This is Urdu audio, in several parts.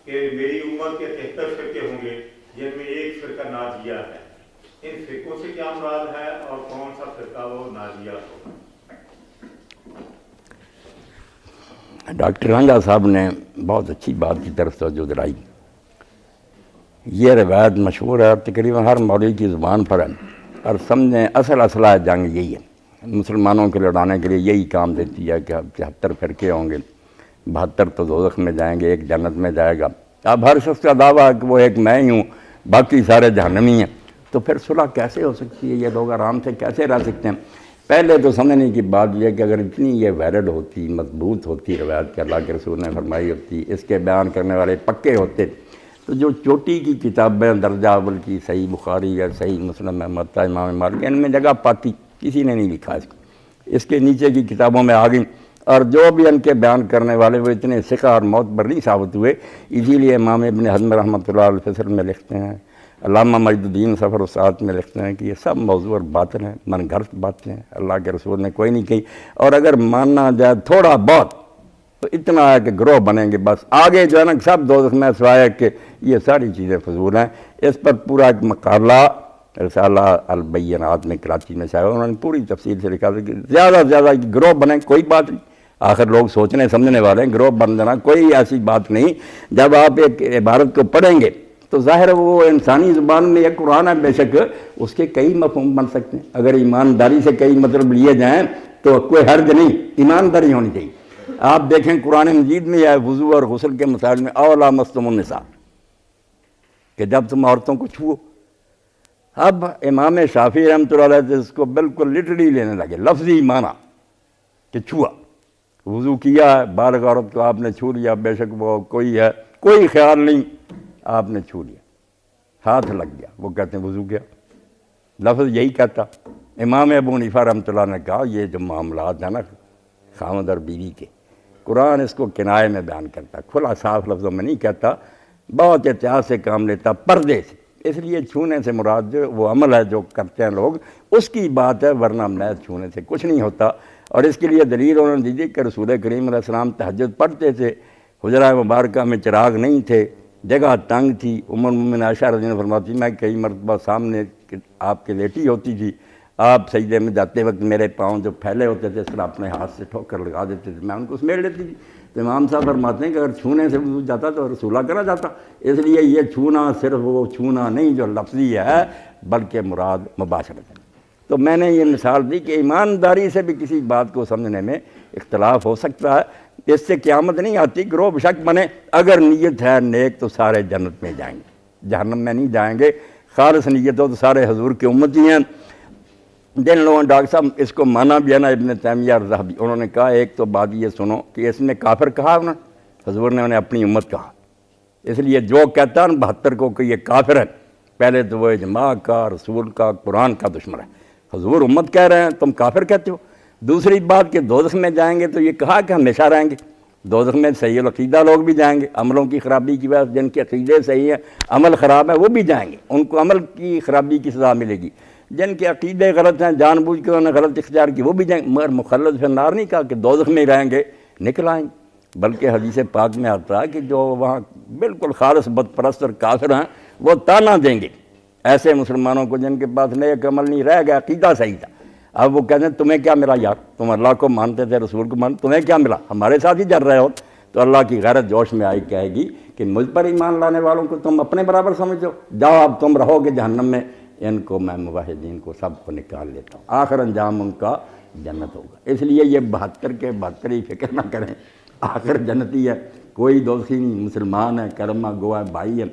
کہ میری امت کے 73 فرقے ہوں گے جن میں ایک فرقہ ناجیہ ہے. ان فرقوں سے کیا مراد ہے اور کون سا فرقہ وہ ناجیہ ہوگا؟ ڈاکٹر رنگا صاحب نے بہت اچھی بات کی طرف توجہ دلائی. یہ روایت مشہور ہے اور تقریباً ہر مولوی کی زبان پر ہے اور سمجھیں اصل اسلحہ جنگ یہی ہے. مسلمانوں کو لڑانے کے لیے یہی کام دیتی ہے کہ 73 فرقے ہوں گے، 72 تو دوزخ میں جائیں گے، ایک جنت میں جائے گا. اب ہر شخص کا دعویٰ ہے کہ وہ ایک میں ہی ہوں، باقی سارے جہنمی ہیں. تو پھر صلح کیسے ہو سکتی ہے؟ یہ لوگ آرام سے کیسے رہ سکتے ہیں؟ پہلے تو سمجھنے کی بات یہ ہے کہ اگر اتنی یہ ویلڈ ہوتی، مضبوط ہوتی روایت کہ اللہ کے رسول نے فرمائی ہوتی، اس کے بیان کرنے والے پکے ہوتے، تو جو چوٹی کی کتابیں درجہ اول کی صحیح بخاری یا صحیح مسلم ہے، موطا امام مالک، ان میں جگہ پاتی، کسی نے نہیں لکھا اس کو. اس کے نیچے کی کتابوں میں آ گئی، اور جو بھی ان کے بیان کرنے والے وہ اتنے ثقہ اور معتبر نہیں ثابت ہوئے. اسی لیے امام ابن حزم رحمۃ اللہ علیہ فصل میں لکھتے ہیں، علامہ مجد الدین سفر الساعات میں لکھتے ہیں کہ یہ سب موضوع اور باطل ہیں، من گھڑت باتیں ہیں، اللہ کے رسول نے کوئی نہیں کہی. اور اگر ماننا جائے تھوڑا بہت تو اتنا ہے کہ گروہ بنیں گے، بس آگے جو ہے نا سب دوزخ میں، سوائے کہ یہ ساری چیزیں فضول ہیں. اس پر پورا ایک مقالہ رسالہ البینات میں کراچی میں شائع، انہوں نے پوری تفصیل سے لکھا کہ زیادہ سے زیادہ گروہ بنیں، کوئی بات نہیں. آخر لوگ سوچنے سمجھنے والے ہیں، گروہ بن جانا کوئی ایسی بات نہیں. جب آپ ایک عبارت کو پڑھیں گے تو ظاہر وہ انسانی زبان میں ایک قرآن ہے، بے شک اس کے کئی مفہوم بن سکتے ہیں. اگر ایمانداری سے کئی مطلب لیے جائیں تو کوئی حرج نہیں، ایمانداری ہونی چاہیے. آپ دیکھیں قرآن مجید میں ہے وضو اور غسل کے مسائل میں اولا مستم النساء، کہ جب تم عورتوں کو چھو. اب امام شافعی رحمۃ اللہ علیہ اس کو بالکل لٹرلی لینے لگے، لفظی معنی کہ چھوا، وضو کیا ہے، بالغ عورت کو آپ نے چھو لیا، بے شک وہ کوئی ہے، کوئی خیال نہیں، آپ نے چھو لیا، ہاتھ لگ گیا، وہ کہتے ہیں وضو کیا، لفظ یہی کہتا. امام ابو حنیفہ رحمۃ اللہ نے کہا یہ جو معاملات ہیں نا خاوند اور بیوی کے، قرآن اس کو کنائے میں بیان کرتا، کھلا صاف لفظوں میں نہیں کہتا، بہت احتیاط سے کام لیتا، پردے سے. اس لیے چھونے سے مراد جو وہ عمل ہے جو کرتے ہیں لوگ اس کی بات ہے، ورنہ محض چھونے سے کچھ نہیں ہوتا. اور اس کے لیے دلیل انہوں نے دی کہ رسول کریم علیہ السلام تہجد پڑھتے تھے، حجرہ مبارکہ میں چراغ نہیں تھے، جگہ تنگ تھی. ام المؤمنین عائشہ رضی اللہ عنہا فرماتی میں کئی مرتبہ سامنے آپ کے لیٹی ہوتی تھی، آپ سجدے میں جاتے وقت میرے پاؤں جو پھیلے ہوتے تھے اس طرح اپنے ہاتھ سے ٹھوکر لگا دیتے تھے، میں ان کو سمیٹ لیتی تھی. تو امام صاحب فرماتے ہیں کہ اگر چھونے سے وضو جاتا تو رسولہ کرا جاتا. اس لیے یہ چھونا صرف وہ چھونا نہیں جو لفظی ہے بلکہ مراد مباشرت ہے. تو میں نے یہ مثال دی کہ ایمانداری سے بھی کسی بات کو سمجھنے میں اختلاف ہو سکتا ہے. اس سے قیامت نہیں آتی، گروہ بشک بنے، اگر نیت ہے نیک تو سارے جنت میں جائیں گے، جہنم میں نہیں جائیں گے. خالص نیت ہو تو سارے حضور کی امتی ہیں. جن لوگوں نے ڈاکٹر صاحب اس کو مانا بھی ہے نا، ابن تیمیہ اور ذہبی، انہوں نے کہا ایک تو بات یہ سنو کہ اس نے کافر کہا انہوں نے، حضور نے انہیں اپنی امت کہا. اس لیے جو کہتا ہے 72 کو کہ یہ کافر ہے، پہلے تو وہ اجماع کا، رسول کا، قرآن کا دشمن ہے. حضور امت کہہ رہے ہیں، تم کافر کہتے ہو. دوسری بات کہ دوزخ میں جائیں گے تو یہ کہا کہ ہمیشہ رہیں گے. دوزخ میں صحیح العقیدہ لوگ بھی جائیں گے، عملوں کی خرابی کی وجہ سے جن کے عقیدے صحیح ہیں عمل خراب ہے وہ بھی جائیں گے، ان کو عمل کی خرابی کی سزا ملے گی. جن کے عقیدے غلط ہیں جان بوجھ کے انہوں نے غلط اختیار کی وہ بھی جائیں گے. مگر مخلد فی النار نہیں کہا کہ دوزخ میں ہی رہیں گے نکل آئیں گے، بلکہ حدیث پاک میں آتا ہے کہ جو وہاں بالکل خالص بد پرست اور کافر ہیں وہ تانا دیں گے ایسے مسلمانوں کو جن کے پاس نیک عمل نہیں رہ گیا، عقیدہ صحیح تھا. اب وہ کہتے ہیں تمہیں کیا ملا یار، تم اللہ کو مانتے تھے، رسول کو مانتے، تمہیں کیا ملا، ہمارے ساتھ ہی جل رہے ہو. تو اللہ کی غیرت جوش میں آئی کہے گی کہ مجھ پر ایمان لانے والوں کو تم اپنے برابر سمجھو، جاؤ اب تم رہو گے جہنم میں، ان کو میں موحدین کو سب کو نکال لیتا ہوں، آخر انجام ان کا جنت ہوگا. اس لیے یہ 72 کے 72 ہی فکر نہ کریں، آخر جنتی ہے، کوئی دوزخی نہیں، مسلمان ہے، کلمہ گو ہے، بھائی ہے.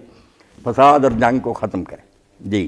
فساد اور جنگ کو ختم کریں. جی